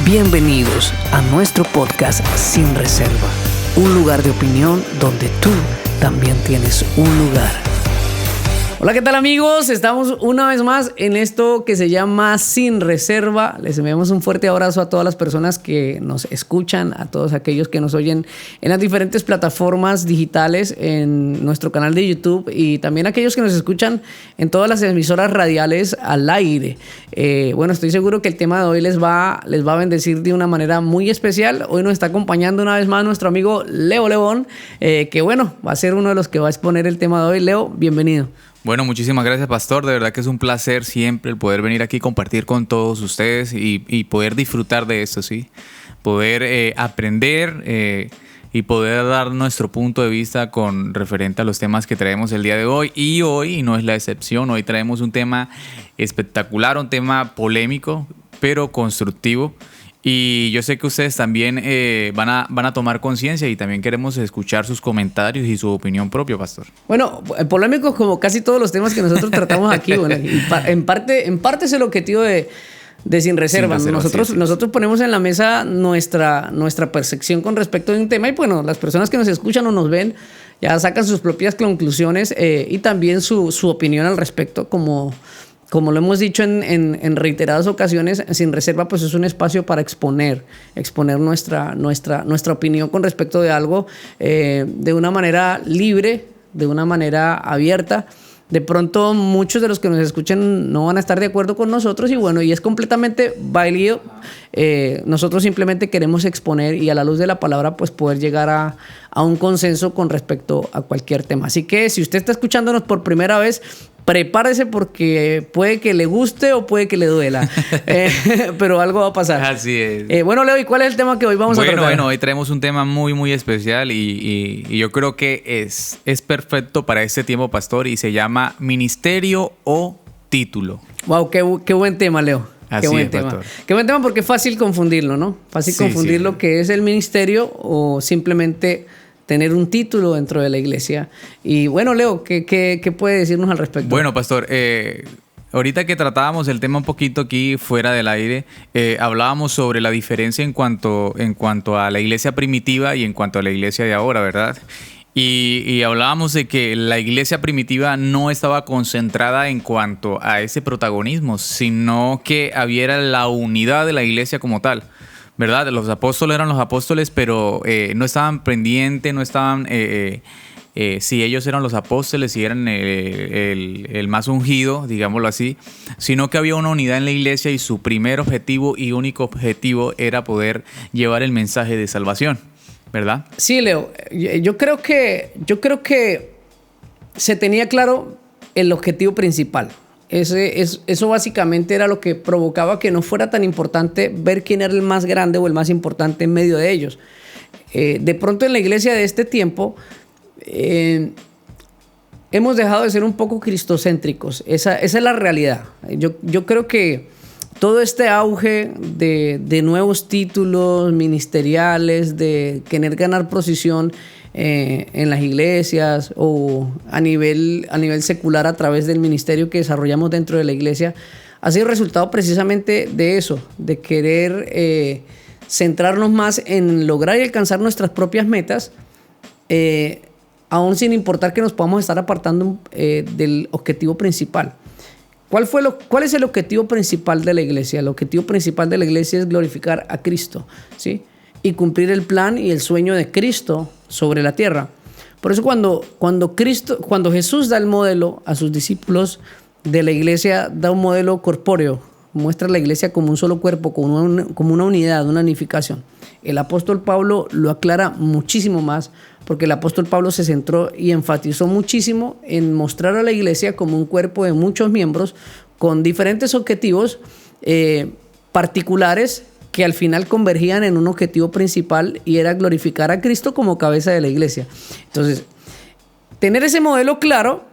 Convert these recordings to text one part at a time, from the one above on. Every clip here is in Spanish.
Bienvenidos a nuestro podcast Sin Reserva, un lugar de opinión donde tú también tienes un lugar. Hola, ¿qué tal amigos? Estamos una vez más en esto que se llama Sin Reserva. Les enviamos un fuerte abrazo a todas las personas que nos escuchan, a todos aquellos que nos oyen en las diferentes plataformas digitales, en nuestro canal de YouTube y también a aquellos que nos escuchan en todas las emisoras radiales al aire. Bueno, estoy seguro que el tema de hoy les va a bendecir de una manera muy especial. Hoy nos está acompañando una vez más nuestro amigo Leo León, que bueno, va a ser uno de los que va a exponer el tema de hoy. Leo, bienvenido. Bueno, muchísimas gracias, Pastor. De verdad que es un placer siempre el poder venir aquí y compartir con todos ustedes y poder disfrutar de esto, ¿sí? Poder aprender y poder dar nuestro punto de vista con referente a los temas que traemos el día de hoy. Y hoy no es la excepción. Hoy traemos un tema espectacular, un tema polémico, pero constructivo. Y yo sé que ustedes también van a tomar conciencia y también queremos escuchar sus comentarios y su opinión propia, Pastor. Bueno, polémicos como casi todos los temas que nosotros tratamos aquí. Bueno, en parte es el objetivo de Sin Reserva. Nosotros ponemos en la mesa nuestra percepción con respecto a un tema y bueno, las personas que nos escuchan o nos ven ya sacan sus propias conclusiones y también su opinión al respecto, como lo hemos dicho en reiteradas ocasiones. Sin Reserva pues es un espacio para exponer nuestra opinión con respecto de algo de una manera libre, de una manera abierta. De pronto muchos de los que nos escuchen no van a estar de acuerdo con nosotros y bueno, y es completamente válido. Nosotros simplemente queremos exponer y a la luz de la palabra pues poder llegar a un consenso con respecto a cualquier tema. Así que si usted está escuchándonos por primera vez, prepárese porque puede que le guste o puede que le duela, pero algo va a pasar. Así es. Bueno, Leo, ¿y cuál es el tema que hoy vamos a tratar? Bueno, hoy traemos un tema muy, muy especial y yo creo que es perfecto para este tiempo, Pastor, y se llama ministerio o título. Wow, qué buen tema, Leo. Así qué buen es, tema. Pastor. Qué buen tema porque es fácil confundirlo, ¿no? Fácil confundir lo que es el ministerio o simplemente tener un título dentro de la iglesia. Y bueno, Leo, ¿qué puede decirnos al respecto? Bueno, Pastor, ahorita que tratábamos el tema un poquito aquí fuera del aire, hablábamos sobre la diferencia en cuanto a la iglesia primitiva y en cuanto a la iglesia de ahora, ¿verdad? Y hablábamos de que la iglesia primitiva no estaba concentrada en cuanto a ese protagonismo, sino que había la unidad de la iglesia como tal, ¿verdad? Los apóstoles eran los apóstoles, pero no estaban pendientes, no estaban si ellos eran los apóstoles, si eran el más ungido, digámoslo así, sino que había una unidad en la iglesia y su primer objetivo y único objetivo era poder llevar el mensaje de salvación, ¿verdad? Sí, Leo, yo creo que se tenía claro el objetivo principal. Eso básicamente era lo que provocaba que no fuera tan importante ver quién era el más grande o el más importante en medio de ellos. De pronto en la iglesia de este tiempo hemos dejado de ser un poco cristocéntricos. Esa es la realidad. Yo creo que todo este auge de nuevos títulos ministeriales, de querer ganar posición en las iglesias o a nivel secular a través del ministerio que desarrollamos dentro de la iglesia, ha sido resultado precisamente de eso, de querer centrarnos más en lograr y alcanzar nuestras propias metas, aún sin importar que nos podamos estar apartando del objetivo principal. ¿Cuál es el objetivo principal de la iglesia? El objetivo principal de la iglesia es glorificar a Cristo, ¿sí? Y cumplir el plan y el sueño de Cristo sobre la tierra. Por eso cuando Jesús da el modelo a sus discípulos de la iglesia, da un modelo corpóreo, muestra la iglesia como un solo cuerpo, como una unidad, una unificación. El apóstol Pablo lo aclara muchísimo más, porque el apóstol Pablo se centró y enfatizó muchísimo en mostrar a la iglesia como un cuerpo de muchos miembros con diferentes objetivos particulares que al final convergían en un objetivo principal y era glorificar a Cristo como cabeza de la iglesia. Entonces, tener ese modelo claro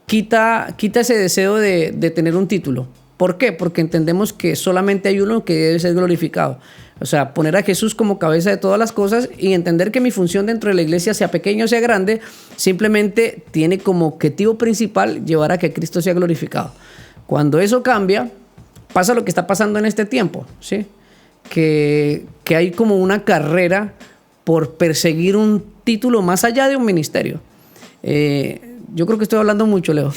quita ese deseo de tener un título. ¿Por qué? Porque entendemos que solamente hay uno que debe ser glorificado. O sea, poner a Jesús como cabeza de todas las cosas y entender que mi función dentro de la iglesia, sea pequeña o sea grande, simplemente tiene como objetivo principal llevar a que Cristo sea glorificado. Cuando eso cambia, pasa lo que está pasando en este tiempo, ¿sí? que hay como una carrera por perseguir un título más allá de un ministerio. Yo creo que estoy hablando mucho, Leo,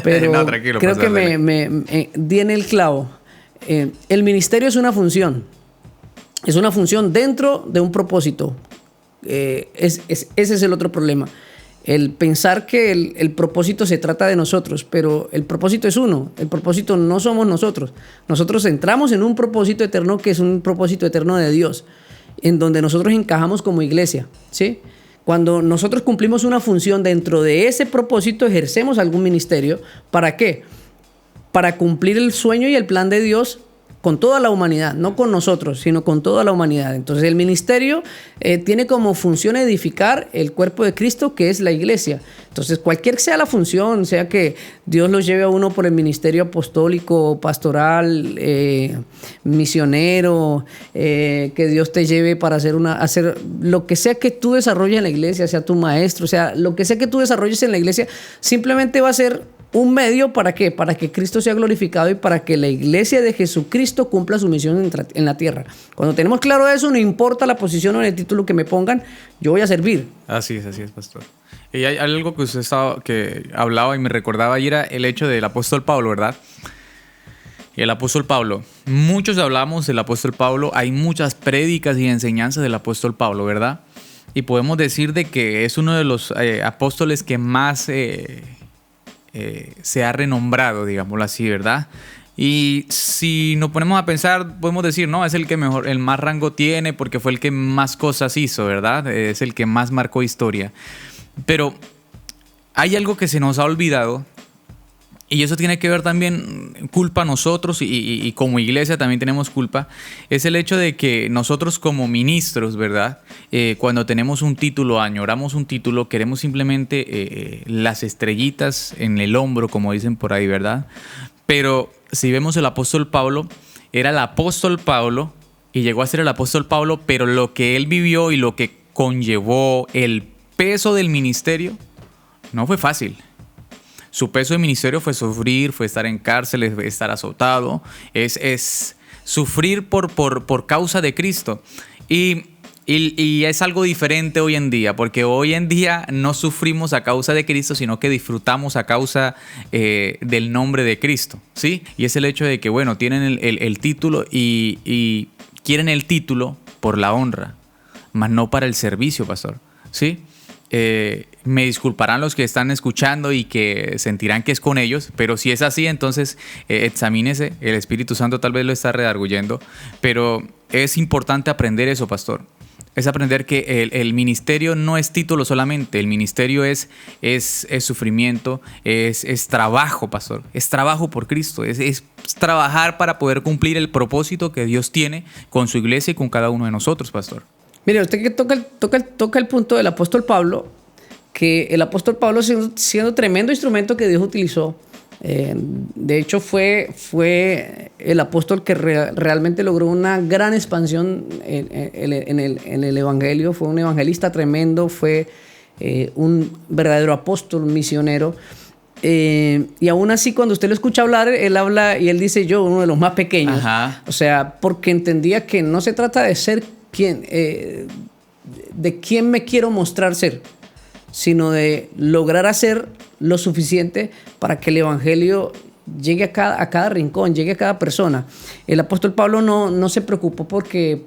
pero no, tranquilo, creo pastor, que me di en el clavo. El ministerio es una función. Es una función dentro de un propósito. Ese es el otro problema. El pensar que el propósito se trata de nosotros, pero el propósito es uno. El propósito no somos nosotros. Nosotros entramos en un propósito eterno que es un propósito eterno de Dios, en donde nosotros encajamos como iglesia, ¿sí? Cuando nosotros cumplimos una función dentro de ese propósito, ejercemos algún ministerio. ¿Para qué? Para cumplir el sueño y el plan de Dios con toda la humanidad, no con nosotros, sino con toda la humanidad. Entonces el ministerio tiene como función edificar el cuerpo de Cristo, que es la iglesia. Entonces cualquier sea la función, sea que Dios los lleve a uno por el ministerio apostólico, pastoral, misionero, que Dios te lleve para hacer lo que sea que tú desarrolles en la iglesia, sea tu maestro, sea lo que sea que tú desarrolles en la iglesia, simplemente va a ser un medio ¿para qué? Para que Cristo sea glorificado y para que la iglesia de Jesucristo cumpla su misión en la tierra. Cuando tenemos claro eso, no importa la posición o el título que me pongan, yo voy a servir. Así es, pastor. Y hay algo que usted que hablaba y me recordaba y era el hecho del apóstol Pablo, ¿verdad? Y el apóstol Pablo. Muchos hablamos del apóstol Pablo, hay muchas prédicas y enseñanzas del apóstol Pablo, ¿verdad? Y podemos decir de que es uno de los apóstoles que más se ha renombrado, digámoslo así, ¿verdad? Y si nos ponemos a pensar, podemos decir, no, es el que el más rango tiene porque fue el que más cosas hizo, ¿verdad? Es el que más marcó historia. Pero hay algo que se nos ha olvidado y eso tiene que ver también, culpa a nosotros y como iglesia también tenemos culpa, es el hecho de que nosotros como ministros, ¿verdad? Cuando tenemos un título, añoramos un título, queremos simplemente las estrellitas en el hombro, como dicen por ahí, ¿verdad? Pero si vemos el apóstol Pablo, era el apóstol Pablo y llegó a ser el apóstol Pablo, pero lo que él vivió y lo que conllevó el peso del ministerio no fue fácil. Su peso de ministerio fue sufrir, fue estar en cárcel, fue estar azotado, es sufrir por causa de Cristo. Y es algo diferente hoy en día, porque hoy en día no sufrimos a causa de Cristo, sino que disfrutamos a causa del nombre de Cristo, ¿sí? Y es el hecho de que, bueno, tienen el título y quieren el título por la honra, mas no para el servicio, pastor, ¿sí? Me disculparán los que están escuchando y que sentirán que es con ellos, pero si es así, entonces examínese, el Espíritu Santo tal vez lo está redarguyendo, pero es importante aprender eso, pastor. Es aprender que el ministerio no es título solamente, el ministerio es sufrimiento, es trabajo, pastor, es trabajo por Cristo, es trabajar para poder cumplir el propósito que Dios tiene con su iglesia y con cada uno de nosotros, pastor. Mire, usted que toca el punto del apóstol Pablo, que el apóstol Pablo siendo tremendo instrumento que Dios utilizó, de hecho fue el apóstol que realmente logró una gran expansión en el evangelio, fue un evangelista tremendo, fue un verdadero apóstol, misionero. Y aún así, cuando usted lo escucha hablar, él habla y él dice: yo, uno de los más pequeños. Ajá. O sea, porque entendía que no se trata de ser de quién me quiero mostrar ser, sino de lograr hacer lo suficiente para que el evangelio llegue a cada rincón, llegue a cada persona. El apóstol Pablo no se preocupó porque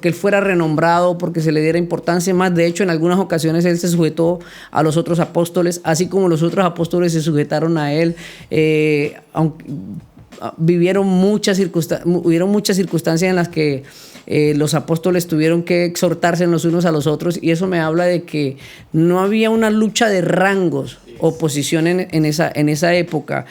él fuera renombrado, porque se le diera importancia más. De hecho, en algunas ocasiones él se sujetó a los otros apóstoles, así como los otros apóstoles se sujetaron a él, aunque hubieron muchas circunstancias en las que los apóstoles tuvieron que exhortarse los unos a los otros, y eso me habla de que no había una lucha de rangos o posición en esa época.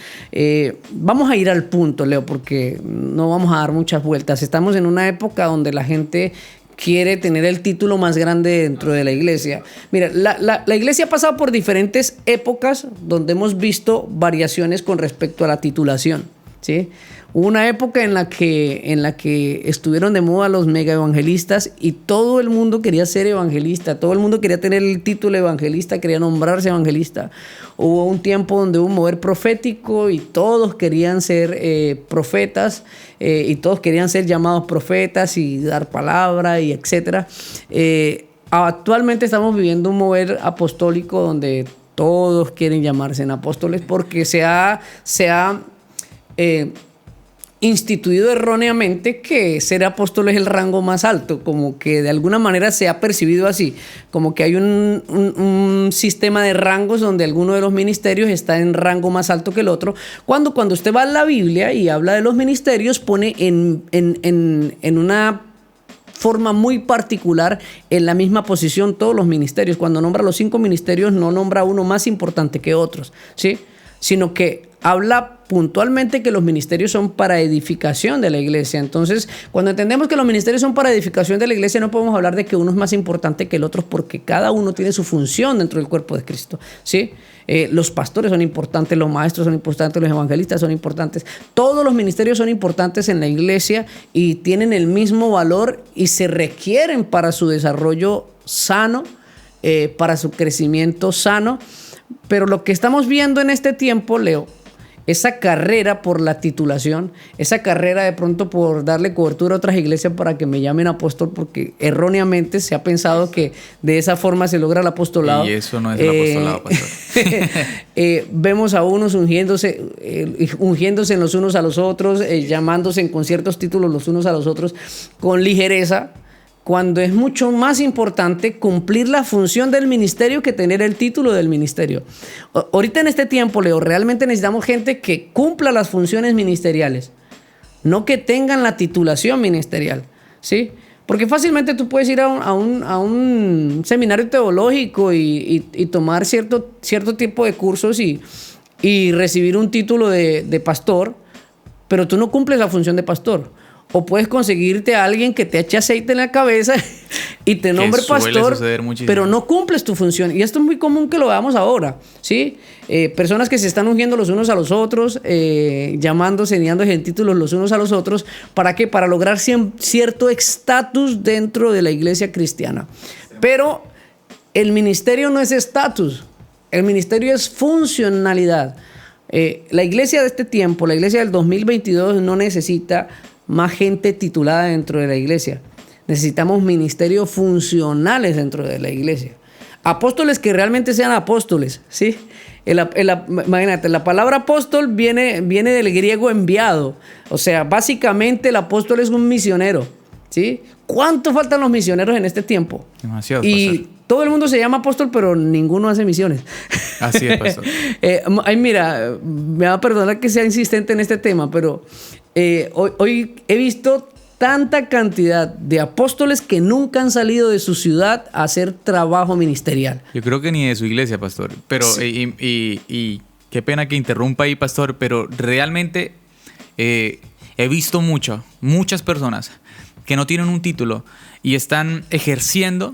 Vamos a ir al punto, Leo, porque no vamos a dar muchas vueltas. Estamos en una época donde la gente quiere tener el título más grande dentro de la iglesia. Mira, la iglesia ha pasado por diferentes épocas donde hemos visto variaciones con respecto a la titulación, ¿sí? Hubo una época en la que estuvieron de moda los mega evangelistas y todo el mundo quería ser evangelista, todo el mundo quería tener el título de evangelista, quería nombrarse evangelista. Hubo un tiempo donde hubo un mover profético y todos querían ser profetas y todos querían ser llamados profetas y dar palabra y etcétera. Actualmente estamos viviendo un mover apostólico donde todos quieren llamarse en apóstoles porque se ha instituido erróneamente que ser apóstol es el rango más alto, como que de alguna manera se ha percibido así, como que hay un sistema de rangos donde alguno de los ministerios está en rango más alto que el otro, cuando usted va a la Biblia y habla de los ministerios, pone en una forma muy particular en la misma posición todos los ministerios. Cuando nombra los 5 ministerios no nombra uno más importante que otros, ¿sí? Sino que habla puntualmente que los ministerios son para edificación de la iglesia. Entonces, cuando entendemos que los ministerios son para edificación de la iglesia, no podemos hablar de que uno es más importante que el otro porque cada uno tiene su función dentro del cuerpo de Cristo, ¿sí? Los pastores son importantes, los maestros son importantes, los evangelistas son importantes. Todos los ministerios son importantes en la iglesia y tienen el mismo valor y se requieren para su desarrollo sano, para su crecimiento sano. Pero lo que estamos viendo en este tiempo, Leo, esa carrera por la titulación, esa carrera de pronto por darle cobertura a otras iglesias para que me llamen apóstol, porque erróneamente se ha pensado que de esa forma se logra el apostolado. Y eso no es el apostolado, pastor. Vemos a unos ungiéndose en los unos a los otros, llamándose con ciertos títulos los unos a los otros con ligereza, cuando es mucho más importante cumplir la función del ministerio que tener el título del ministerio. Ahorita en este tiempo, Leo, realmente necesitamos gente que cumpla las funciones ministeriales, no que tengan la titulación ministerial, ¿sí? Porque fácilmente tú puedes ir a un seminario teológico y tomar cierto tipo de cursos y recibir un título de pastor, pero tú no cumples la función de pastor. O puedes conseguirte a alguien que te eche aceite en la cabeza y te nombre pastor, pero no cumples tu función. Y esto es muy común que lo veamos ahora, ¿sí? Personas que se están ungiendo los unos a los otros, llamándose y dándose en títulos los unos a los otros. ¿Para qué? Para lograr cierto estatus dentro de la iglesia cristiana. Pero el ministerio no es estatus, el ministerio es funcionalidad. La iglesia de este tiempo, la iglesia del 2022 no necesita más gente titulada dentro de la iglesia. Necesitamos ministerios funcionales dentro de la iglesia. Apóstoles que realmente sean apóstoles, ¿sí? Imagínate, la palabra apóstol viene del griego enviado. O sea, básicamente el apóstol es un misionero, ¿sí? ¿Cuánto faltan los misioneros en este tiempo? Demasiado, y pastor. Todo el mundo se llama apóstol, pero ninguno hace misiones. Así es, pastor. Mira, me va a perdonar que sea insistente en este tema, pero hoy he visto tanta cantidad de apóstoles que nunca han salido de su ciudad a hacer trabajo ministerial. Yo creo que ni de su iglesia, pastor. Pero, sí. Y qué pena que interrumpa ahí, pastor, pero realmente he visto muchas personas que no tienen un título y están ejerciendo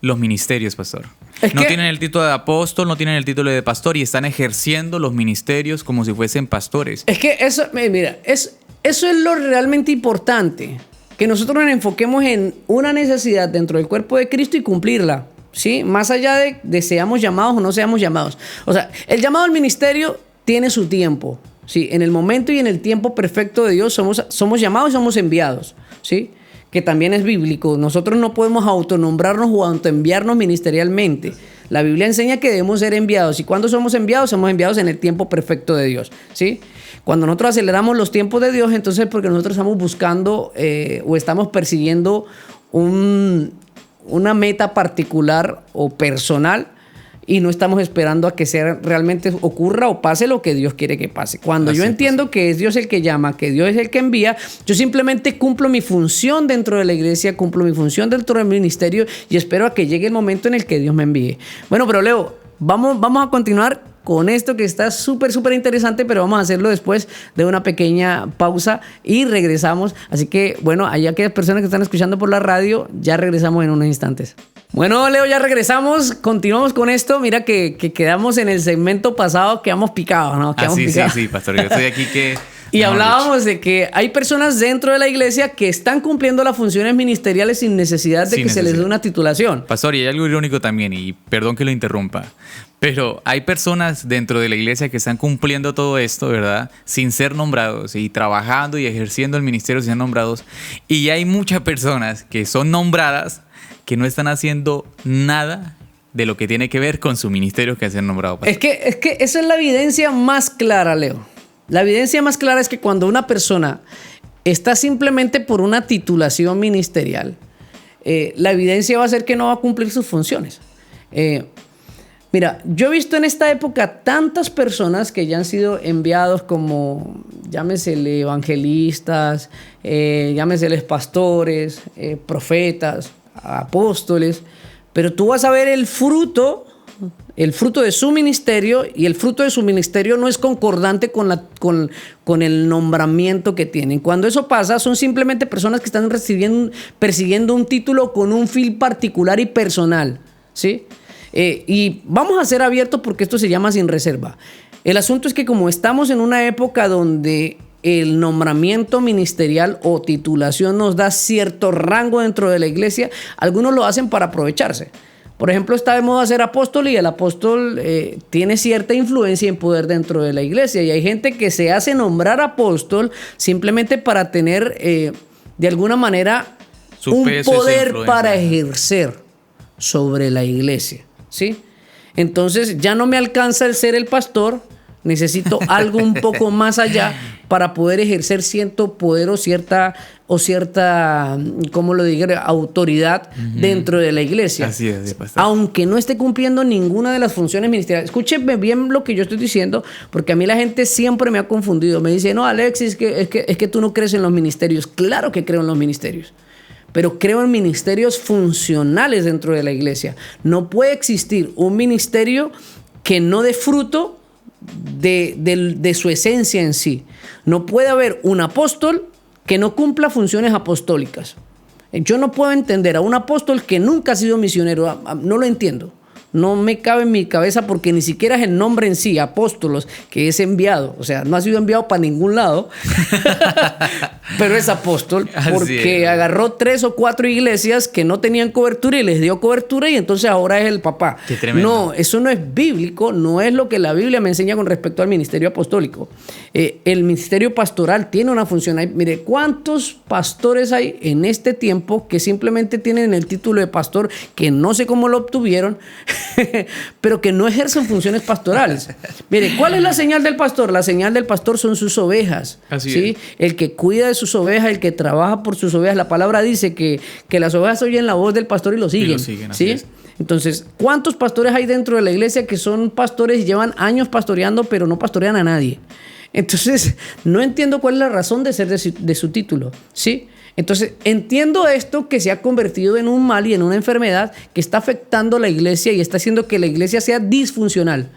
los ministerios, pastor. No tienen el título de apóstol, no tienen el título de pastor y están ejerciendo los ministerios como si fuesen pastores. Es que eso, mira, eso es lo realmente importante, que nosotros nos enfoquemos en una necesidad dentro del cuerpo de Cristo y cumplirla, ¿sí? Más allá de seamos llamados o no seamos llamados. O sea, el llamado al ministerio tiene su tiempo, ¿sí? En el momento y en el tiempo perfecto de Dios somos llamados y somos enviados, ¿sí? Que también es bíblico. Nosotros no podemos autonombrarnos o autoenviarnos ministerialmente. La Biblia enseña que debemos ser enviados. ¿Y cuando somos enviados? Somos enviados en el tiempo perfecto de Dios, ¿sí? Cuando nosotros aceleramos los tiempos de Dios, entonces es porque nosotros estamos buscando o estamos persiguiendo una meta particular o personal y no estamos esperando a que realmente ocurra o pase lo que Dios quiere que pase. Cuando yo entiendo que es Dios el que llama, que Dios es el que envía, yo simplemente cumplo mi función dentro de la iglesia, cumplo mi función dentro del ministerio y espero a que llegue el momento en el que Dios me envíe. Bueno, pero Leo, vamos a continuar con esto que está súper interesante, pero vamos a hacerlo después de una pequeña pausa y regresamos. Así que, bueno, allá aquellas personas que están escuchando por la radio, ya regresamos en unos instantes. Bueno, Leo, ya regresamos, continuamos con esto. Mira que quedamos en el segmento pasado, quedamos picados, ¿no? Sí, pastor, yo estoy aquí que Y hablábamos de que hay personas dentro de la iglesia que están cumpliendo las funciones ministeriales sin necesidad de que se les dé una titulación. Pastor, y hay algo irónico también, y perdón que lo interrumpa, pero hay personas dentro de la iglesia que están cumpliendo todo esto, ¿verdad? Sin ser nombrados y trabajando y ejerciendo el ministerio sin ser nombrados. Y hay muchas personas que son nombradas que no están haciendo nada de lo que tiene que ver con su ministerio que ser nombrado. Es que esa es la evidencia más clara, Leo. La evidencia más clara es que cuando una persona está simplemente por una titulación ministerial, la evidencia va a ser que no va a cumplir sus funciones. Mira, yo he visto en esta época tantas personas que ya han sido enviados como, llámesele evangelistas, llámeseles pastores, profetas, apóstoles, pero tú vas a ver el fruto de su ministerio, y el fruto de su ministerio no es concordante con el nombramiento que tienen. Cuando eso pasa, son simplemente personas que están persiguiendo un título con un fin particular y personal, ¿sí? Y vamos a ser abiertos porque esto se llama sin reserva. El asunto es que como estamos en una época donde el nombramiento ministerial o titulación nos da cierto rango dentro de la iglesia, algunos lo hacen para aprovecharse. Por ejemplo, está de moda ser apóstol, y el apóstol tiene cierta influencia y poder dentro de la iglesia. Y hay gente que se hace nombrar apóstol simplemente para tener, de alguna manera, un poder para ejercer sobre la iglesia, ¿sí? Entonces, ya no me alcanza el ser el pastor, necesito algo un poco más allá para poder ejercer cierto poder o cierta, ¿cómo lo digo?, autoridad dentro de la iglesia. Así es, pastor. Aunque no esté cumpliendo ninguna de las funciones ministeriales. Escúcheme bien lo que yo estoy diciendo, porque a mí la gente siempre me ha confundido. Me dice, no, Alexis, es que tú no crees en los ministerios. Claro que creo en los ministerios, pero creo en ministerios funcionales dentro de la iglesia. No puede existir un ministerio que no dé fruto de su esencia en sí. No puede haber un apóstol que no cumpla funciones apostólicas. Yo no puedo entender a un apóstol que nunca ha sido misionero. No lo entiendo. No me cabe en mi cabeza, porque ni siquiera es el nombre en sí, apóstolos, que es enviado. O sea, no ha sido enviado para ningún lado, pero es apóstol porque agarró 3 o 4 iglesias que no tenían cobertura y les dio cobertura, y entonces ahora es el papá. Qué tremendo. No, eso no es bíblico, no es lo que la Biblia me enseña con respecto al ministerio apostólico. El ministerio pastoral tiene una función. Mire, ¿cuántos pastores hay en este tiempo que simplemente tienen el título de pastor, que no sé cómo lo obtuvieron, pero que no ejercen funciones pastorales? Mire, ¿cuál es la señal del pastor? La señal del pastor son sus ovejas. Así ¿sí? es. El que cuida de sus ovejas, el que trabaja por sus ovejas. La palabra dice que las ovejas oyen la voz del pastor y lo siguen. Así ¿sí? es. Entonces, ¿cuántos pastores hay dentro de la iglesia que son pastores y llevan años pastoreando, pero no pastorean a nadie? Entonces, no entiendo cuál es la razón de ser de su título, ¿sí? Entonces, entiendo esto, que se ha convertido en un mal y en una enfermedad que está afectando a la iglesia y está haciendo que la iglesia sea disfuncional,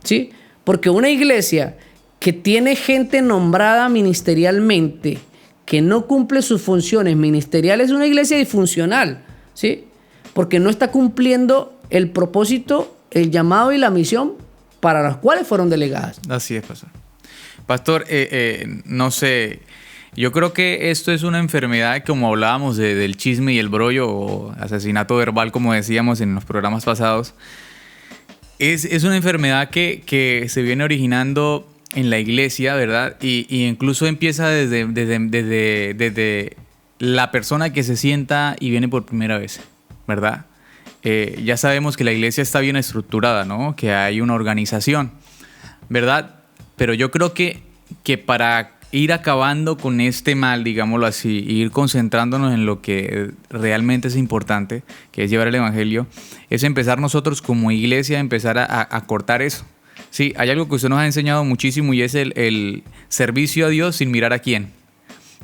¿sí? Porque una iglesia que tiene gente nombrada ministerialmente, que no cumple sus funciones ministeriales, es una iglesia disfuncional, ¿sí? Porque no está cumpliendo el propósito, el llamado y la misión para las cuales fueron delegadas. Así es, pastor. Pastor, no sé, yo creo que esto es una enfermedad, como hablábamos del chisme y el brollo, o asesinato verbal, como decíamos en los programas pasados. Es una enfermedad que se viene originando en la iglesia, ¿verdad? Y incluso empieza desde la persona que se sienta y viene por primera vez, ¿verdad? Ya sabemos que la iglesia está bien estructurada, ¿no? Que hay una organización, ¿verdad? Pero yo creo que para ir acabando con este mal, digámoslo así, e ir concentrándonos en lo que realmente es importante, que es llevar el evangelio, es empezar nosotros como iglesia a empezar a cortar eso. Sí, hay algo que usted nos ha enseñado muchísimo, y es el servicio a Dios sin mirar a quién.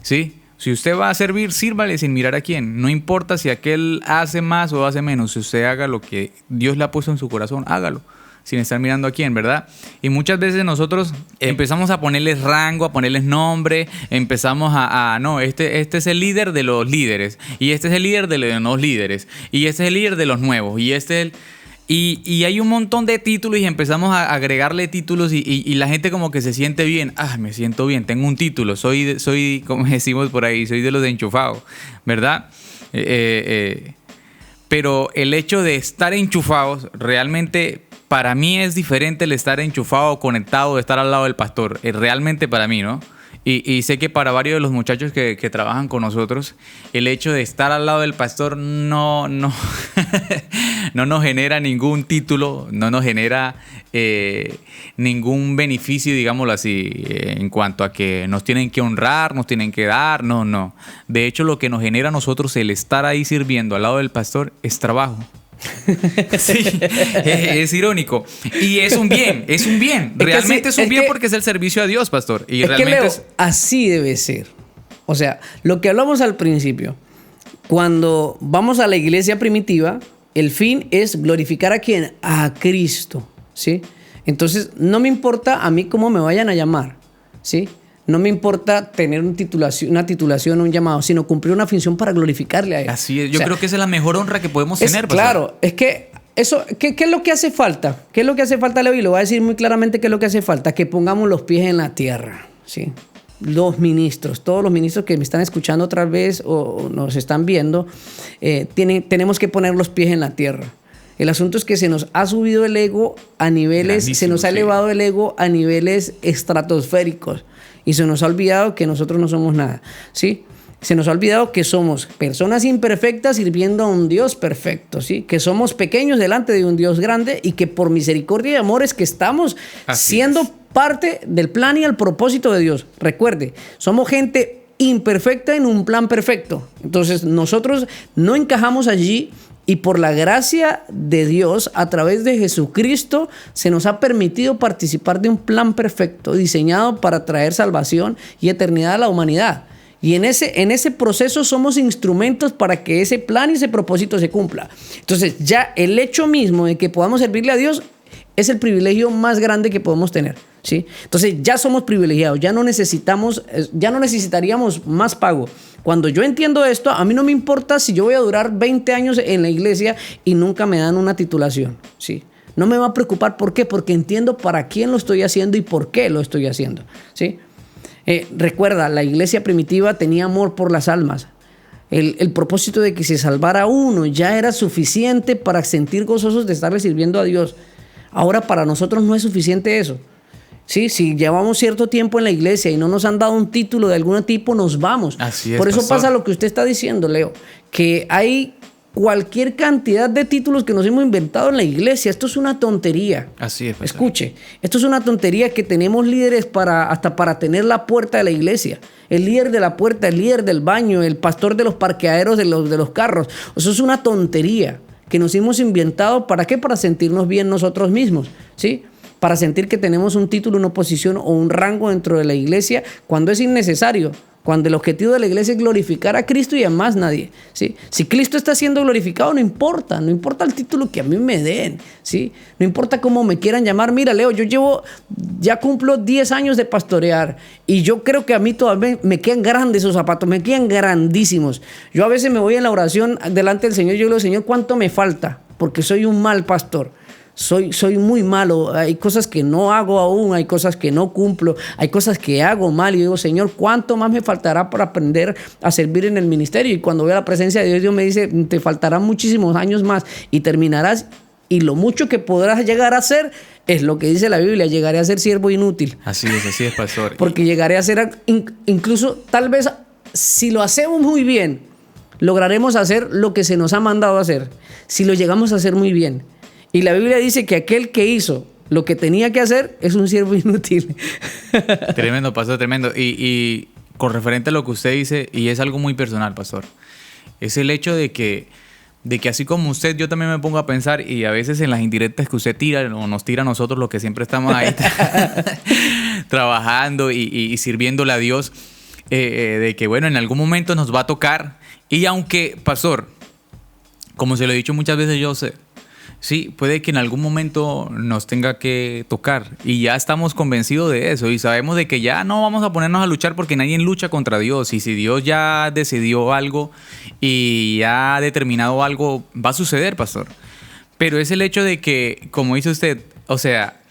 ¿Sí? Si usted va a servir, sírvale sin mirar a quién. No importa si aquel hace más o hace menos. Si usted haga lo que Dios le ha puesto en su corazón, hágalo, sin estar mirando a quién, ¿verdad? Y muchas veces nosotros empezamos a ponerles rango, a ponerles nombre, empezamos no, este es el líder de los líderes, y este es el líder de los nuevos líderes, y este es el líder de los nuevos, y este es el... Y hay un montón de títulos y empezamos a agregarle títulos y la gente como que se siente bien. Me siento bien, tengo un título, soy como decimos por ahí, soy de los de enchufados, ¿verdad? Pero el hecho de estar enchufados, realmente para mí es diferente el estar enchufado, conectado, de estar al lado del pastor. Realmente para mí, ¿no? Y sé que para varios de los muchachos que trabajan con nosotros, el hecho de estar al lado del pastor no nos genera ningún título, no nos genera ningún beneficio, digámoslo así, en cuanto a que nos tienen que honrar, nos tienen que dar, no. De hecho, lo que nos genera a nosotros el estar ahí sirviendo al lado del pastor es trabajo. Sí, es irónico. Y es un bien. Realmente es un bien porque es el servicio a Dios, pastor. Y realmente así debe ser. O sea, lo que hablamos al principio, cuando vamos a la iglesia primitiva, el fin es glorificar ¿a quién? A Cristo, ¿sí? Entonces, no me importa a mí cómo me vayan a llamar, ¿sí? No me importa tener una titulación, un llamado, sino cumplir una función para glorificarle a Él. Así es. Yo creo que esa es la mejor honra que podemos tener. Claro, es que eso, ¿qué es lo que hace falta? ¿Qué es lo que hace falta, Leo? Y lo voy a decir muy claramente qué es lo que hace falta. Que pongamos los pies en la tierra, ¿sí? Los ministros, todos los ministros que me están escuchando otra vez o nos están viendo, tenemos que poner los pies en la tierra. El asunto es que se nos ha subido el ego a niveles, se nos ha elevado el ego a niveles estratosféricos. Y se nos ha olvidado que nosotros no somos nada, ¿sí? Se nos ha olvidado que somos personas imperfectas sirviendo a un Dios perfecto, ¿sí? Que somos pequeños delante de un Dios grande y que por misericordia y amor es que estamos siendo parte del plan y el propósito de Dios. Recuerde, somos gente imperfecta en un plan perfecto. Entonces nosotros no encajamos allí. Y por la gracia de Dios, a través de Jesucristo, se nos ha permitido participar de un plan perfecto diseñado para traer salvación y eternidad a la humanidad. Y en ese proceso somos instrumentos para que ese plan y ese propósito se cumpla. Entonces, ya el hecho mismo de que podamos servirle a Dios es el privilegio más grande que podemos tener, ¿sí? Entonces, ya somos privilegiados, ya no necesitaríamos más pago. Cuando yo entiendo esto, a mí no me importa si yo voy a durar 20 años en la iglesia y nunca me dan una titulación, ¿sí? No me va a preocupar. ¿Por qué? Porque entiendo para quién lo estoy haciendo y por qué lo estoy haciendo, ¿sí? Recuerda, la iglesia primitiva tenía amor por las almas. El propósito de que se salvara uno ya era suficiente para sentir gozosos de estarle sirviendo a Dios. Ahora para nosotros no es suficiente eso. Sí, si llevamos cierto tiempo en la iglesia y no nos han dado un título de algún tipo, nos vamos. Así es, por eso pastor. pasa lo que usted está diciendo, Leo, que hay cualquier cantidad de títulos que nos hemos inventado en la iglesia. Esto es una tontería. Así es, pastor. Escuche, esto es una tontería que tenemos líderes hasta para tener la puerta de la iglesia. El líder de la puerta, el líder del baño, el pastor de los parqueaderos de los carros. Eso es una tontería que nos hemos inventado. ¿Para qué? Para sentirnos bien nosotros mismos, ¿sí? Para sentir que tenemos un título, una posición o un rango dentro de la iglesia cuando es innecesario, cuando el objetivo de la iglesia es glorificar a Cristo y a más nadie, ¿sí? Si Cristo está siendo glorificado, no importa el título que a mí me den, ¿sí? No importa cómo me quieran llamar. Mira, Leo, ya cumplo 10 años de pastorear y yo creo que a mí todavía me quedan grandes esos zapatos, me quedan grandísimos. Yo a veces me voy en la oración delante del Señor y yo le digo, Señor, ¿cuánto me falta? Porque soy un mal pastor. Soy muy malo, hay cosas que no hago aún, hay cosas que no cumplo, hay cosas que hago mal y digo, Señor, ¿cuánto más me faltará para aprender a servir en el ministerio? Y cuando veo la presencia de Dios, Dios me dice, te faltarán muchísimos años más y terminarás, y lo mucho que podrás llegar a ser es lo que dice la Biblia, llegaré a ser siervo inútil. Así es, pastor. Porque llegaré a ser, incluso tal vez si lo hacemos muy bien, lograremos hacer lo que se nos ha mandado a hacer, si lo llegamos a hacer muy bien. Y la Biblia dice que aquel que hizo lo que tenía que hacer es un siervo inútil. Tremendo, pastor, tremendo. Y con referente a lo que usted dice, y es algo muy personal, pastor, es el hecho de que así como usted, yo también me pongo a pensar, y a veces en las indirectas que usted tira o nos tira a nosotros, los que siempre estamos ahí trabajando y sirviéndole a Dios, de que bueno, en algún momento nos va a tocar. Y aunque, pastor, como se lo he dicho muchas veces, yo sé, sí, puede que en algún momento nos tenga que tocar y ya estamos convencidos de eso y sabemos de que ya no vamos a ponernos a luchar porque nadie lucha contra Dios, y si Dios ya decidió algo y ya ha determinado algo, va a suceder, pastor. Pero es el hecho de que, como dice usted, o sea,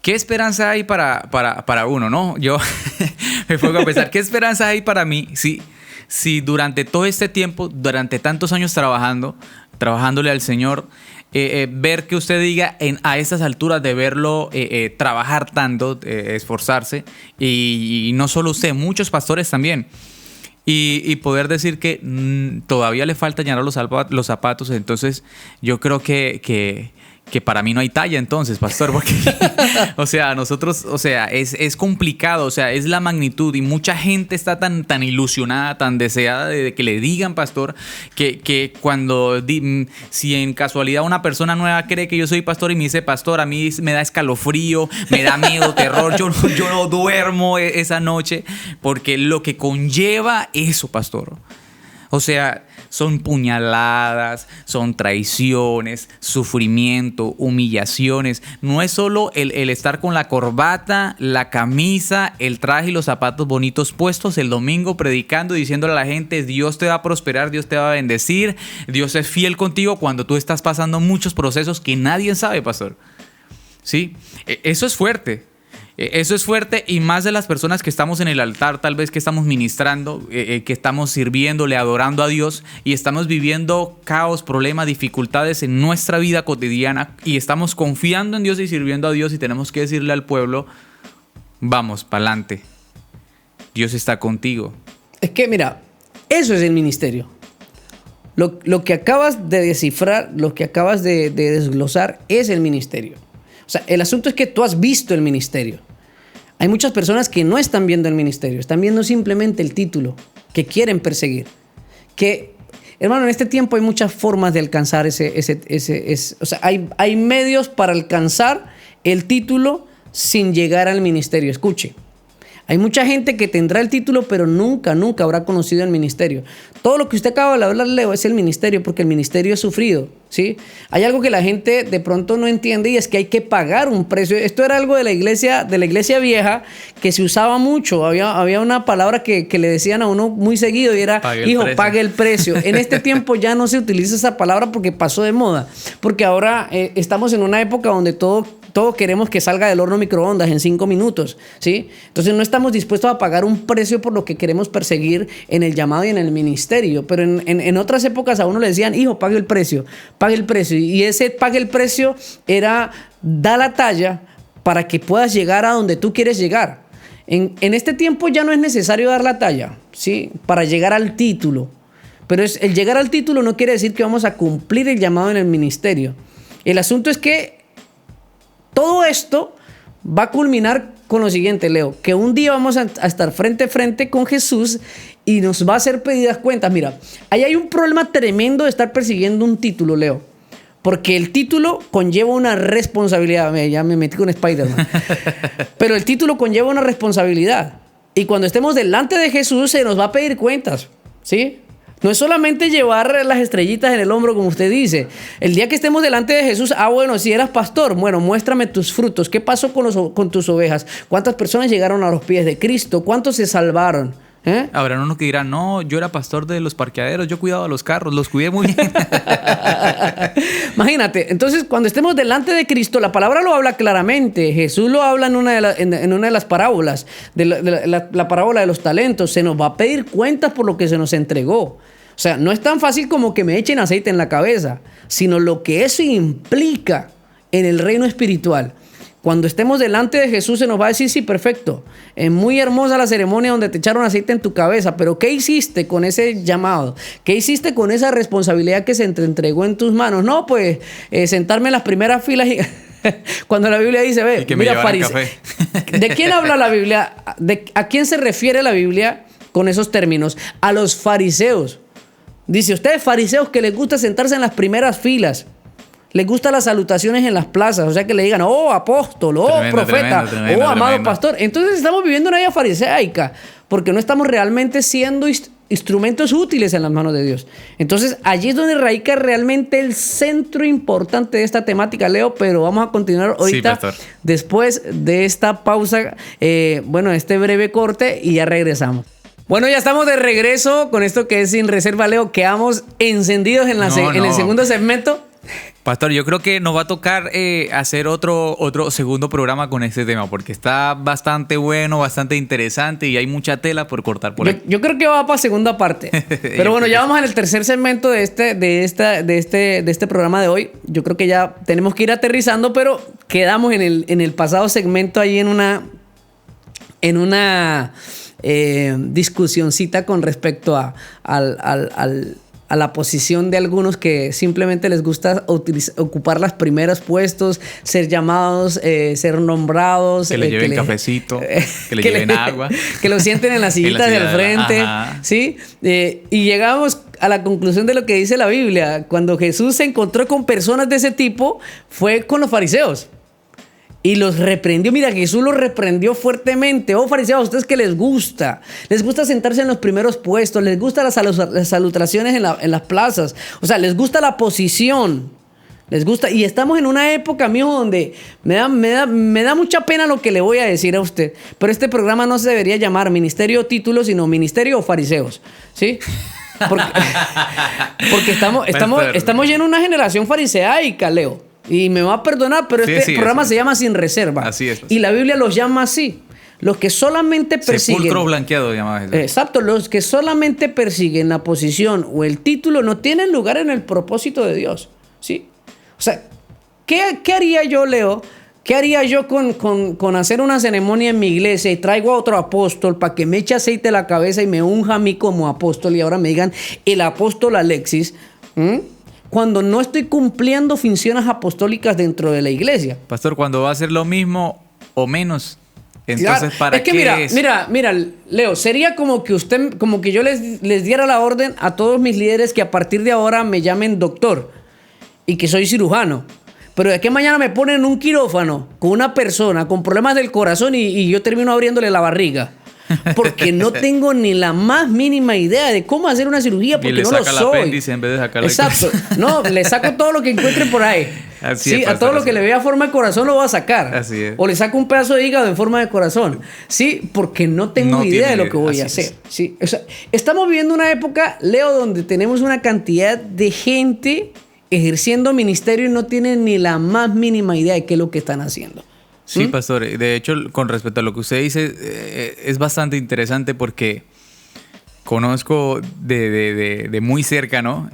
¿qué esperanza hay para uno, no? Yo me pongo a pensar, ¿qué esperanza hay para mí si durante todo este tiempo, durante tantos años trabajándole al Señor, ver que usted diga a estas alturas de verlo trabajar tanto, esforzarse, y no solo usted, muchos pastores también, y poder decir que todavía le falta llenar los zapatos? Entonces yo creo que para mí no hay talla entonces, pastor, porque, o sea, nosotros, o sea, es complicado, o sea, es la magnitud, y mucha gente está tan ilusionada, tan deseada de que le digan pastor, que cuando, si en casualidad una persona nueva cree que yo soy pastor y me dice pastor, a mí me da escalofrío, me da miedo, terror, yo no duermo esa noche, porque lo que conlleva eso, pastor. O sea, son puñaladas, son traiciones, sufrimiento, humillaciones. No es solo el estar con la corbata, la camisa, el traje y los zapatos bonitos puestos el domingo predicando y diciéndole a la gente: Dios te va a prosperar, Dios te va a bendecir, Dios es fiel contigo, cuando tú estás pasando muchos procesos que nadie sabe, pastor. ¿Sí? Eso es fuerte. Eso es fuerte, y más de las personas que estamos en el altar, tal vez que estamos ministrando, que estamos sirviéndole, adorando a Dios, y estamos viviendo caos, problemas, dificultades en nuestra vida cotidiana, y estamos confiando en Dios y sirviendo a Dios, y tenemos que decirle al pueblo: vamos, pa'lante, Dios está contigo. Es que mira, eso es el ministerio. Lo que acabas de descifrar, lo que acabas de desglosar es el ministerio. O sea, el asunto es que tú has visto el ministerio. Hay muchas personas que no están viendo el ministerio, están viendo simplemente el título, que quieren perseguir. Que, hermano, en este tiempo hay muchas formas de alcanzar o sea, hay medios para alcanzar el título sin llegar al ministerio. Escuche. Hay mucha gente que tendrá el título, pero nunca habrá conocido el ministerio. Todo lo que usted acaba de hablar, Leo, es el ministerio, porque el ministerio es sufrido, ¿sí? Hay algo que la gente de pronto no entiende, y es que hay que pagar un precio. Esto era algo de la iglesia vieja que se usaba mucho. Había una palabra que le decían a uno muy seguido, y era: hijo, pague el precio. En este tiempo ya no se utiliza esa palabra porque pasó de moda. Porque ahora estamos en una época donde todos queremos que salga del horno microondas en 5 minutos, ¿sí? Entonces no estamos dispuestos a pagar un precio por lo que queremos perseguir en el llamado y en el ministerio. Pero en otras épocas a uno le decían: hijo, pague el precio. Y ese pague el precio era: da la talla para que puedas llegar a donde tú quieres llegar. En este tiempo ya no es necesario dar la talla, ¿sí? Para llegar al título. Pero el llegar al título no quiere decir que vamos a cumplir el llamado en el ministerio. El asunto es que todo esto va a culminar con lo siguiente, Leo, que un día vamos a estar frente a frente con Jesús y nos va a hacer pedidas cuentas. Mira, ahí hay un problema tremendo de estar persiguiendo un título, Leo, porque el título conlleva una responsabilidad. Ya me metí con Spider-Man. Pero el título conlleva una responsabilidad, y cuando estemos delante de Jesús se nos va a pedir cuentas, ¿sí? No es solamente llevar las estrellitas en el hombro, como usted dice. El día que estemos delante de Jesús: bueno, si eras pastor, bueno, muéstrame tus frutos. ¿Qué pasó con tus ovejas? ¿Cuántas personas llegaron a los pies de Cristo? ¿Cuántos se salvaron? Habrá uno que dirá: no, yo era pastor de los parqueaderos, yo cuidaba los carros, los cuidé muy bien. Imagínate, entonces cuando estemos delante de Cristo, la palabra lo habla claramente. Jesús lo habla en una de las parábolas, la parábola de los talentos. Se nos va a pedir cuentas por lo que se nos entregó. O sea, no es tan fácil como que me echen aceite en la cabeza, sino lo que eso implica en el reino espiritual. Cuando estemos delante de Jesús se nos va a decir: sí, perfecto, es muy hermosa la ceremonia donde te echaron aceite en tu cabeza, pero ¿qué hiciste con ese llamado? ¿Qué hiciste con esa responsabilidad que se te entregó en tus manos? No, pues sentarme en las primeras filas y... Cuando la Biblia dice: ve, mira, fariseo. ¿De quién habla la Biblia? ¿A quién se refiere la Biblia con esos términos? A los fariseos. Dice: ustedes fariseos que les gusta sentarse en las primeras filas, les gustan las salutaciones en las plazas, o sea, que le digan: oh, apóstol, oh, profeta, oh, amado pastor. Entonces estamos viviendo una vida fariseica, porque no estamos realmente siendo instrumentos útiles en las manos de Dios. Entonces allí es donde radica realmente el centro importante de esta temática, Leo, pero vamos a continuar ahorita, sí, después de esta pausa, este breve corte, y ya regresamos. Bueno, ya estamos de regreso con esto que es Sin Reserva, Leo. Quedamos encendidos en el segundo segmento. Pastor, yo creo que nos va a tocar hacer otro segundo programa con este tema, porque está bastante bueno, bastante interesante y hay mucha tela por cortar por ahí. Yo creo que va para segunda parte. Pero bueno, ya vamos en el tercer segmento de este programa de hoy. Yo creo que ya tenemos que ir aterrizando, pero quedamos en el pasado segmento ahí en una discusioncita con respecto a la posición de algunos que simplemente les gusta ocupar los primeros puestos, ser llamados, ser nombrados. Que le lleven cafecito, que le lleven agua. Que lo sienten en las sillitas del frente. ¿Sí? Y llegamos a la conclusión de lo que dice la Biblia. Cuando Jesús se encontró con personas de ese tipo, fue con los fariseos. Y los reprendió. Mira, Jesús los reprendió fuertemente. Oh, fariseos, a ustedes que les gusta sentarse en los primeros puestos, les gustan las salutaciones en las plazas. O sea, les gusta la posición. Les gusta. Y estamos en una época, amigo, donde me da mucha pena lo que le voy a decir a usted. Pero este programa no se debería llamar Ministerio Títulos, sino Ministerio o Fariseos. ¿Sí? Porque estamos llenos de una generación fariseaica, Leo. Y me va a perdonar, pero este programa se llama Sin Reserva. Así es. Y la Biblia los llama así. Los que solamente persiguen... Sepulcro blanqueado llamaba Jesús. Exacto. Los que solamente persiguen la posición o el título no tienen lugar en el propósito de Dios. ¿Sí? O sea, ¿qué haría yo, Leo? ¿Qué haría yo con hacer una ceremonia en mi iglesia y traigo a otro apóstol para que me eche aceite a la cabeza y me unja a mí como apóstol y ahora me digan el apóstol Alexis? Cuando no estoy cumpliendo funciones apostólicas dentro de la iglesia. Pastor, cuando va a hacer lo mismo o menos, entonces ¿para es que qué mira, Leo, sería como que yo les diera la orden a todos mis líderes que a partir de ahora me llamen doctor y que soy cirujano. Pero de que mañana me ponen en un quirófano con una persona con problemas del corazón y yo termino abriéndole la barriga. Porque no tengo ni la más mínima idea de cómo hacer una cirugía porque no lo soy. Y le saca el apéndice en vez de sacarle. Exacto. No, le saco todo lo que encuentre por ahí. Así sí, es, a todo lo que le vea forma de corazón lo voy a sacar. Así es. O le saco un pedazo de hígado en forma de corazón. Sí, porque no tengo idea de lo que voy a hacer. Sí. O sea, estamos viviendo una época, Leo, donde tenemos una cantidad de gente ejerciendo ministerio y no tienen ni la más mínima idea de qué es lo que están haciendo. Sí, pastor. De hecho, con respecto a lo que usted dice, es bastante interesante porque conozco de muy cerca, ¿no?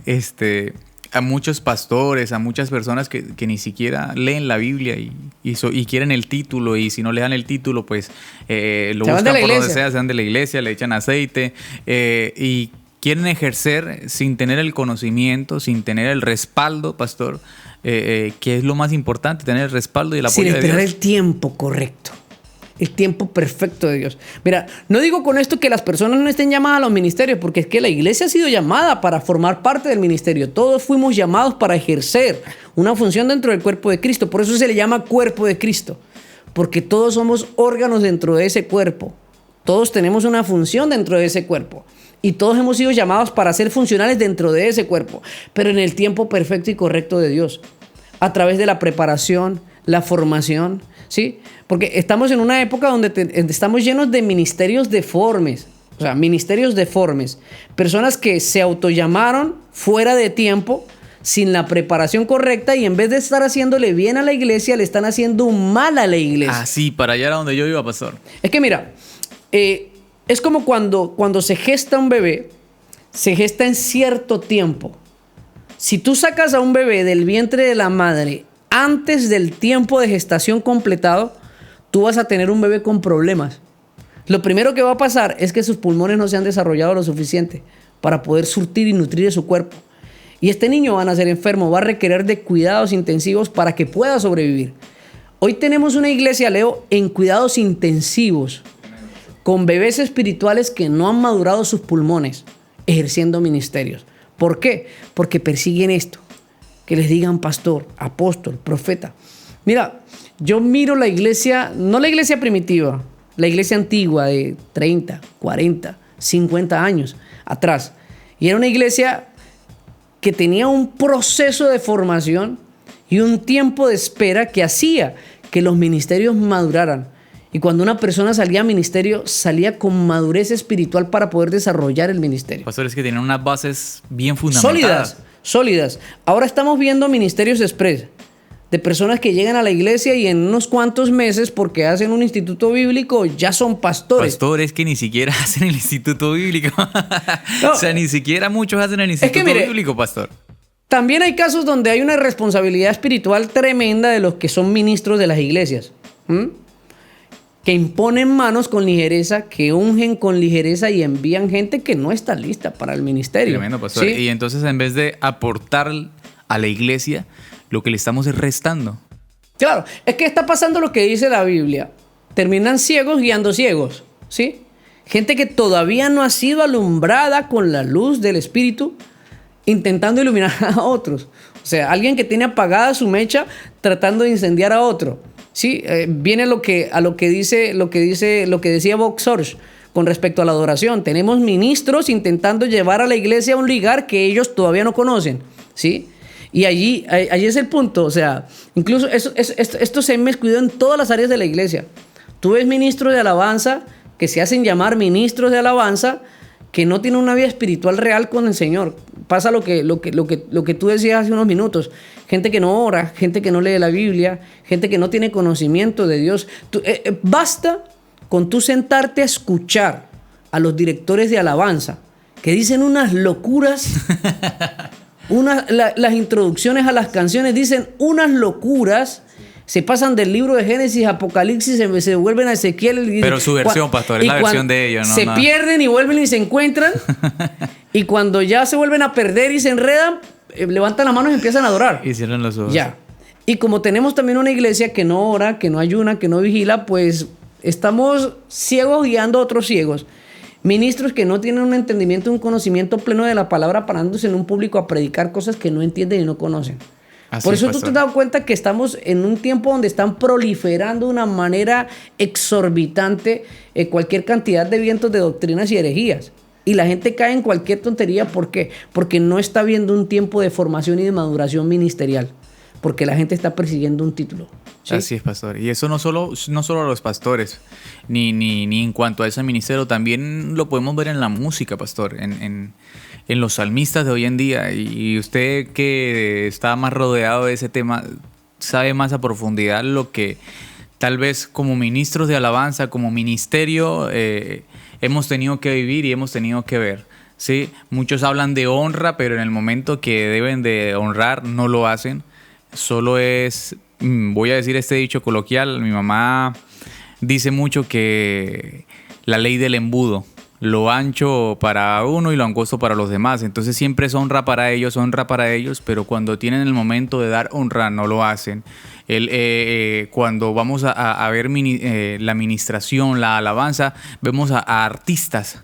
A muchos pastores, a muchas personas que ni siquiera leen la Biblia y quieren el título, y si no le dan el título, pues lo buscan por donde sea, se van de la iglesia, le echan aceite y quieren ejercer sin tener el conocimiento, sin tener el respaldo, pastor, que es lo más importante, tener el respaldo y el apoyo de Dios. Sin tener el tiempo correcto, el tiempo perfecto de Dios. Mira, no digo con esto que las personas no estén llamadas a los ministerios, porque es que la iglesia ha sido llamada para formar parte del ministerio. Todos fuimos llamados para ejercer una función dentro del cuerpo de Cristo. Por eso se le llama cuerpo de Cristo, porque todos somos órganos dentro de ese cuerpo. Todos tenemos una función dentro de ese cuerpo. Y todos hemos sido llamados para ser funcionales dentro de ese cuerpo, pero en el tiempo perfecto y correcto de Dios, a través de la preparación, la formación, ¿sí? Porque estamos en una época donde estamos llenos de ministerios deformes, o sea, ministerios deformes, personas que se autollamaron fuera de tiempo, sin la preparación correcta, y en vez de estar haciéndole bien a la iglesia, le están haciendo un mal a la iglesia. Ah, sí, para allá era donde yo iba, pastor. Es que mira, es como cuando se gesta un bebé, se gesta en cierto tiempo. Si tú sacas a un bebé del vientre de la madre antes del tiempo de gestación completado, tú vas a tener un bebé con problemas. Lo primero que va a pasar es que sus pulmones no se han desarrollado lo suficiente para poder surtir y nutrir su cuerpo. Y este niño va a nacer enfermo, va a requerir de cuidados intensivos para que pueda sobrevivir. Hoy tenemos una iglesia, Leo, en cuidados intensivos, con bebés espirituales que no han madurado sus pulmones, ejerciendo ministerios. ¿Por qué? Porque persiguen esto, que les digan pastor, apóstol, profeta. Mira, yo miro la iglesia, no la iglesia primitiva, la iglesia antigua de 30, 40, 50 años atrás. Y era una iglesia que tenía un proceso de formación y un tiempo de espera que hacía que los ministerios maduraran. Y cuando una persona salía a ministerio, salía con madurez espiritual para poder desarrollar el ministerio. Pastores que tienen unas bases bien fundamentadas. sólidas. Ahora estamos viendo ministerios express de personas que llegan a la iglesia y en unos cuantos meses, porque hacen un instituto bíblico, ya son pastores. Pastores que ni siquiera hacen el instituto bíblico. No, o sea, ni siquiera muchos hacen el instituto bíblico, pastor. También hay casos donde hay una responsabilidad espiritual tremenda de los que son ministros de las iglesias. Que imponen manos con ligereza, que ungen con ligereza y envían gente que no está lista para el ministerio. Tremendo, pastor. ¿Sí? Y entonces, en vez de aportar a la iglesia, lo que le estamos es restando. Claro, es que está pasando lo que dice la Biblia. Terminan ciegos guiando ciegos, ¿sí? Gente que todavía no ha sido alumbrada con la luz del Espíritu, intentando iluminar a otros. O sea, alguien que tiene apagada su mecha tratando de incendiar a otro. Sí, viene a lo que decía Bob Sorge con respecto a la adoración. Tenemos ministros intentando llevar a la iglesia a un lugar que ellos todavía no conocen, ¿sí? Y allí es el punto. O sea, incluso esto se ha inmiscuido en todas las áreas de la iglesia. Tú ves ministros de alabanza que se hacen llamar ministros de alabanza que no tienen una vida espiritual real con el Señor. Pasa lo que tú decías hace unos minutos. Gente que no ora, gente que no lee la Biblia, gente que no tiene conocimiento de Dios. Basta con tú sentarte a escuchar a los directores de alabanza que dicen unas locuras. Las introducciones a las canciones dicen unas locuras. Se pasan del libro de Génesis a Apocalipsis, se vuelven a Ezequiel. Pero su versión, pastor, es la versión de ellos, ¿no? Se pierden y vuelven y se encuentran. Y cuando ya se vuelven a perder y se enredan, levantan las manos y empiezan a adorar. Y cierran los ojos. Ya. Y como tenemos también una iglesia que no ora, que no ayuna, que no vigila, pues estamos ciegos guiando a otros ciegos. Ministros que no tienen un entendimiento, un conocimiento pleno de la palabra, parándose en un público a predicar cosas que no entienden y no conocen. Por eso tú te has dado cuenta que estamos en un tiempo donde están proliferando de una manera exorbitante cualquier cantidad de vientos de doctrinas y herejías. Y la gente cae en cualquier tontería. ¿Por qué? Porque no está viendo un tiempo de formación y de maduración ministerial. Porque la gente está persiguiendo un título. ¿Sí? Así es, pastor. Y eso no solo a los pastores, ni en cuanto a ese ministerio, también lo podemos ver en la música, pastor, en los salmistas de hoy en día. Y usted que está más rodeado de ese tema, sabe más a profundidad lo que tal vez como ministros de alabanza, como ministerio, hemos tenido que vivir y hemos tenido que ver. ¿Sí? Muchos hablan de honra, pero en el momento que deben de honrar no lo hacen. Solo es, voy a decir este dicho coloquial, mi mamá dice mucho que la ley del embudo, lo ancho para uno y lo angosto para los demás. Entonces siempre es honra para ellos, pero cuando tienen el momento de dar honra no lo hacen. Cuando vamos a ver la ministración, la alabanza, vemos a artistas,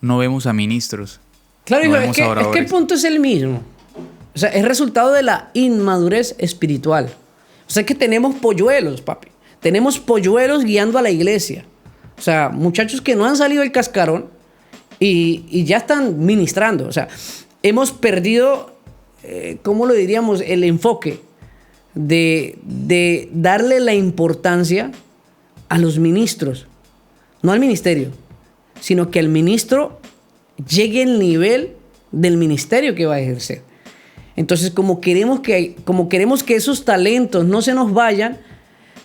no vemos a ministros. Claro, no es que el punto es el mismo. O sea, es resultado de la inmadurez espiritual. O sea, que tenemos polluelos, papi. Tenemos polluelos guiando a la iglesia. O sea, muchachos que no han salido del cascarón y ya están ministrando. O sea, hemos perdido, ¿cómo lo diríamos? El enfoque de darle la importancia a los ministros. No al ministerio, sino que el ministro llegue al nivel del ministerio que va a ejercer. Entonces, como queremos que esos talentos no se nos vayan,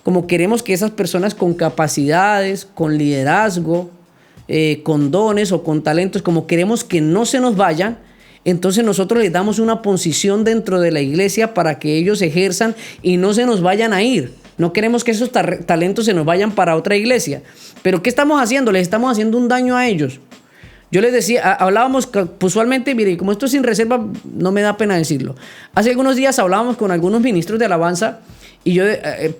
como queremos que esas personas con capacidades, con liderazgo, con dones o con talentos, como queremos que no se nos vayan, entonces nosotros les damos una posición dentro de la iglesia para que ellos ejerzan y no se nos vayan a ir. No queremos que esos talentos se nos vayan para otra iglesia. Pero ¿qué estamos haciendo? Les estamos haciendo un daño a ellos. Yo les decía, hablábamos usualmente, mire, como esto es sin reserva, no me da pena decirlo. Hace algunos días hablábamos con algunos ministros de alabanza y yo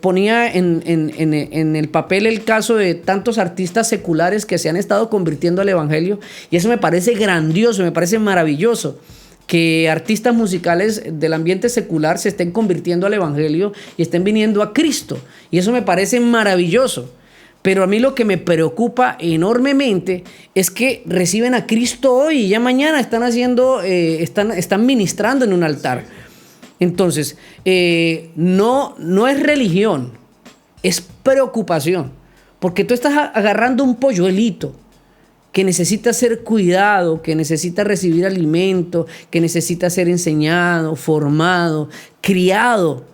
ponía en el papel el caso de tantos artistas seculares que se han estado convirtiendo al evangelio, y eso me parece grandioso, me parece maravilloso, que artistas musicales del ambiente secular se estén convirtiendo al evangelio y estén viniendo a Cristo, y eso me parece maravilloso. Pero a mí lo que me preocupa enormemente es que reciben a Cristo hoy y ya mañana están ministrando en un altar. Entonces, no es religión, es preocupación. Porque tú estás agarrando un polluelito que necesita ser cuidado, que necesita recibir alimento, que necesita ser enseñado, formado, criado,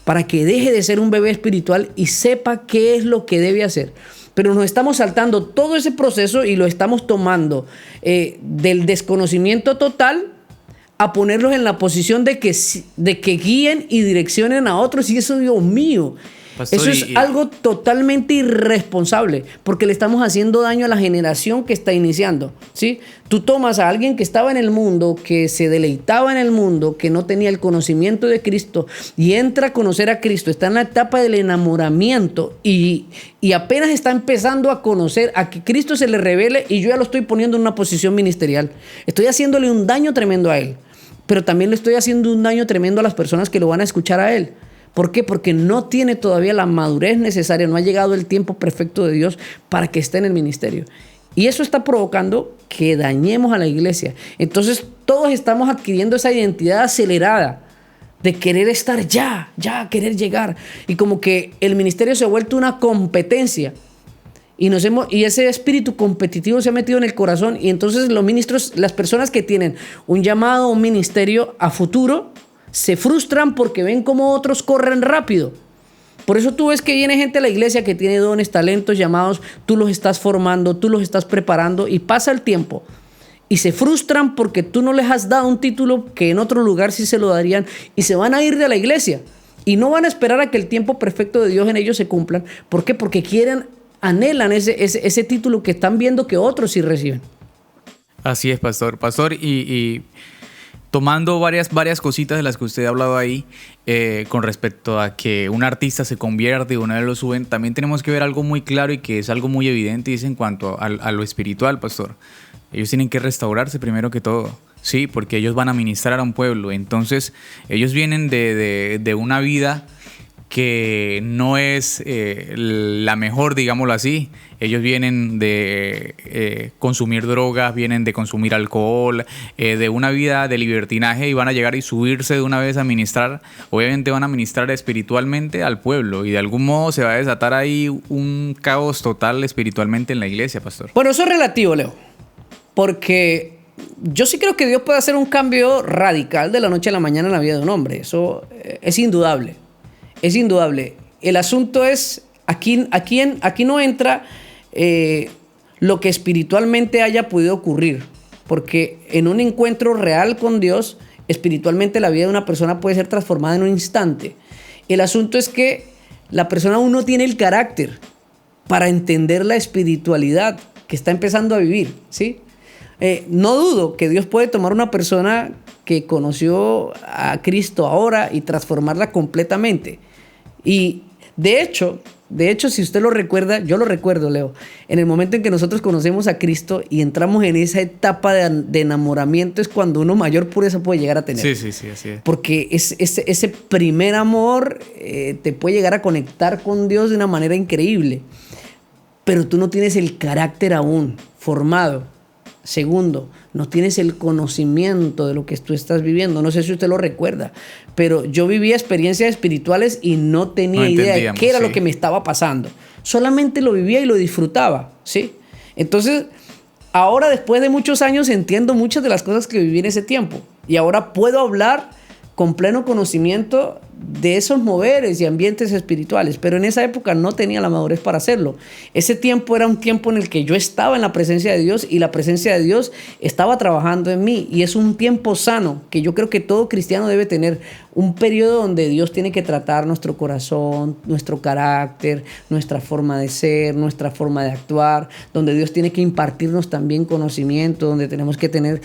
para que deje de ser un bebé espiritual y sepa qué es lo que debe hacer. Pero nos estamos saltando todo ese proceso y lo estamos tomando del desconocimiento total a ponerlos en la posición de que guíen y direccionen a otros. Y eso, Dios mío, Pastor, eso es algo totalmente irresponsable, porque le estamos haciendo daño a la generación que está iniciando, ¿sí? Tú tomas a alguien que estaba en el mundo, que se deleitaba en el mundo, que no tenía el conocimiento de Cristo, y entra a conocer a Cristo, está en la etapa del enamoramiento y apenas está empezando a conocer, a que Cristo se le revele, y yo ya lo estoy poniendo en una posición ministerial. Estoy haciéndole un daño tremendo a él, pero también le estoy haciendo un daño tremendo a las personas que lo van a escuchar a él. ¿Por qué? Porque no tiene todavía la madurez necesaria, no ha llegado el tiempo perfecto de Dios para que esté en el ministerio. Y eso está provocando que dañemos a la iglesia. Entonces todos estamos adquiriendo esa identidad acelerada de querer estar ya, querer llegar. Y como que el ministerio se ha vuelto una competencia. Y ese espíritu competitivo se ha metido en el corazón. Y entonces los ministros, las personas que tienen un llamado, un ministerio a futuro, se frustran porque ven cómo otros corren rápido. Por eso tú ves que viene gente a la iglesia que tiene dones, talentos, llamados, tú los estás formando, tú los estás preparando, y pasa el tiempo y se frustran porque tú no les has dado un título que en otro lugar sí se lo darían, y se van a ir de la iglesia y no van a esperar a que el tiempo perfecto de Dios en ellos se cumplan. ¿Por qué? Porque anhelan ese título que están viendo que otros sí reciben. Así es, pastor, y tomando varias cositas de las que usted ha hablado ahí, con respecto a que un artista se convierte y una vez lo suben, también tenemos que ver algo muy claro y que es algo muy evidente, y es en cuanto a lo espiritual, pastor. Ellos tienen que restaurarse primero que todo, sí, porque ellos van a ministrar a un pueblo. Entonces ellos vienen de una vida que no es la mejor, digámoslo así. Ellos vienen de consumir drogas, vienen de consumir alcohol, de una vida de libertinaje, y van a llegar y subirse de una vez a ministrar. Obviamente van a ministrar espiritualmente al pueblo, y de algún modo se va a desatar ahí un caos total espiritualmente en la iglesia, pastor. Bueno, eso es relativo, Leo, porque yo sí creo que Dios puede hacer un cambio radical de la noche a la mañana en la vida de un hombre. Eso es indudable. Es indudable. El asunto es, aquí no entra lo que espiritualmente haya podido ocurrir, porque en un encuentro real con Dios, espiritualmente la vida de una persona puede ser transformada en un instante. El asunto es que la persona aún no tiene el carácter para entender la espiritualidad que está empezando a vivir, ¿sí? No dudo que Dios puede tomar una persona que conoció a Cristo ahora y transformarla completamente. Y de hecho, si usted lo recuerda, yo lo recuerdo, Leo, en el momento en que nosotros conocemos a Cristo y entramos en esa etapa de enamoramiento, es cuando uno mayor pureza puede llegar a tener. Sí, así es. Porque ese primer amor te puede llegar a conectar con Dios de una manera increíble, pero tú no tienes el carácter aún formado. Segundo, no tienes el conocimiento de lo que tú estás viviendo. No sé si usted lo recuerda, pero yo vivía experiencias espirituales y no tenía idea de qué era lo que me estaba pasando. Solamente lo vivía y lo disfrutaba, ¿sí? Entonces, ahora después de muchos años entiendo muchas de las cosas que viví en ese tiempo, y ahora puedo hablar con pleno conocimiento de esos moveres y ambientes espirituales, pero en esa época no tenía la madurez para hacerlo. Ese tiempo era un tiempo en el que yo estaba en la presencia de Dios y la presencia de Dios estaba trabajando en mí, y es un tiempo sano que yo creo que todo cristiano debe tener, un periodo donde Dios tiene que tratar nuestro corazón, nuestro carácter, nuestra forma de ser, nuestra forma de actuar, donde Dios tiene que impartirnos también conocimiento, donde tenemos que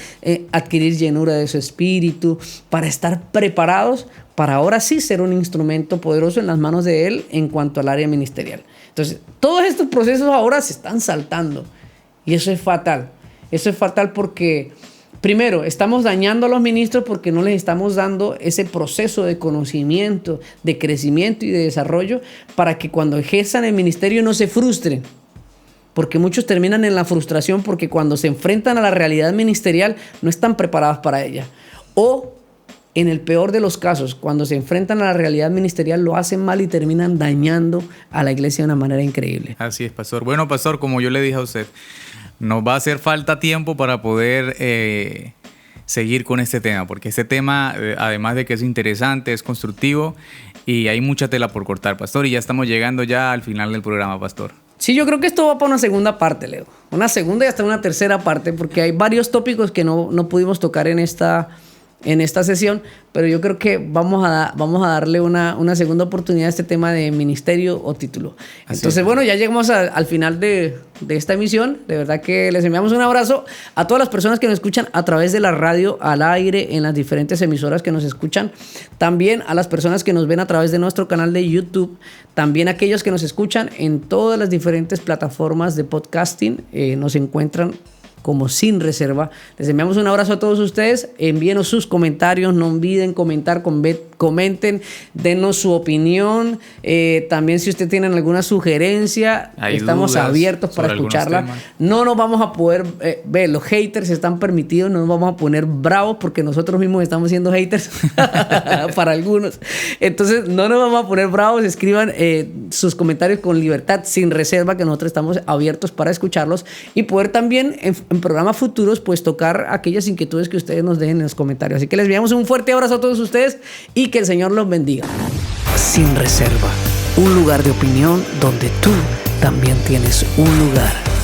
adquirir llenura de su espíritu para estar preparados para ahora sí ser un instrumento poderoso en las manos de Él en cuanto al área ministerial. Entonces, todos estos procesos ahora se están saltando, y eso es fatal. Eso es fatal porque, primero, estamos dañando a los ministros porque no les estamos dando ese proceso de conocimiento, de crecimiento y de desarrollo, para que cuando ejerzan el ministerio no se frustren. Porque muchos terminan en la frustración porque cuando se enfrentan a la realidad ministerial no están preparados para ella. O, en el peor de los casos, cuando se enfrentan a la realidad ministerial, lo hacen mal y terminan dañando a la iglesia de una manera increíble. Así es, pastor. Bueno, pastor, como yo le dije a usted, nos va a hacer falta tiempo para poder seguir con este tema, porque este tema, además de que es interesante, es constructivo y hay mucha tela por cortar, Pastor, y ya estamos llegando ya al final del programa, Pastor. Sí, yo creo que esto va para una segunda parte, Leo. Una segunda y hasta una tercera parte, porque hay varios tópicos que no pudimos tocar en esta sesión, pero yo creo que vamos a darle una segunda oportunidad a este tema de ministerio o título. Entonces, bueno, ya llegamos al final de esta emisión. De verdad que les enviamos un abrazo a todas las personas que nos escuchan a través de la radio al aire, en las diferentes emisoras que nos escuchan. También a las personas que nos ven a través de nuestro canal de YouTube. También a aquellos que nos escuchan en todas las diferentes plataformas de podcasting. Nos encuentran como Sin Reserva. Les enviamos un abrazo a todos ustedes. Envíenos sus comentarios. No olviden comentar, comenten, denos su opinión. También si ustedes tienen alguna sugerencia, estamos abiertos para escucharla. No nos vamos a poder ver, los haters están permitidos, no nos vamos a poner bravos porque nosotros mismos estamos siendo haters para algunos. Entonces no nos vamos a poner bravos. Escriban sus comentarios con libertad, sin reserva, que nosotros estamos abiertos para escucharlos y poder también en programas futuros pues tocar aquellas inquietudes que ustedes nos dejen en los comentarios. Así que les enviamos un fuerte abrazo a todos ustedes y que el Señor los bendiga. Sin Reserva, un lugar de opinión donde tú también tienes un lugar.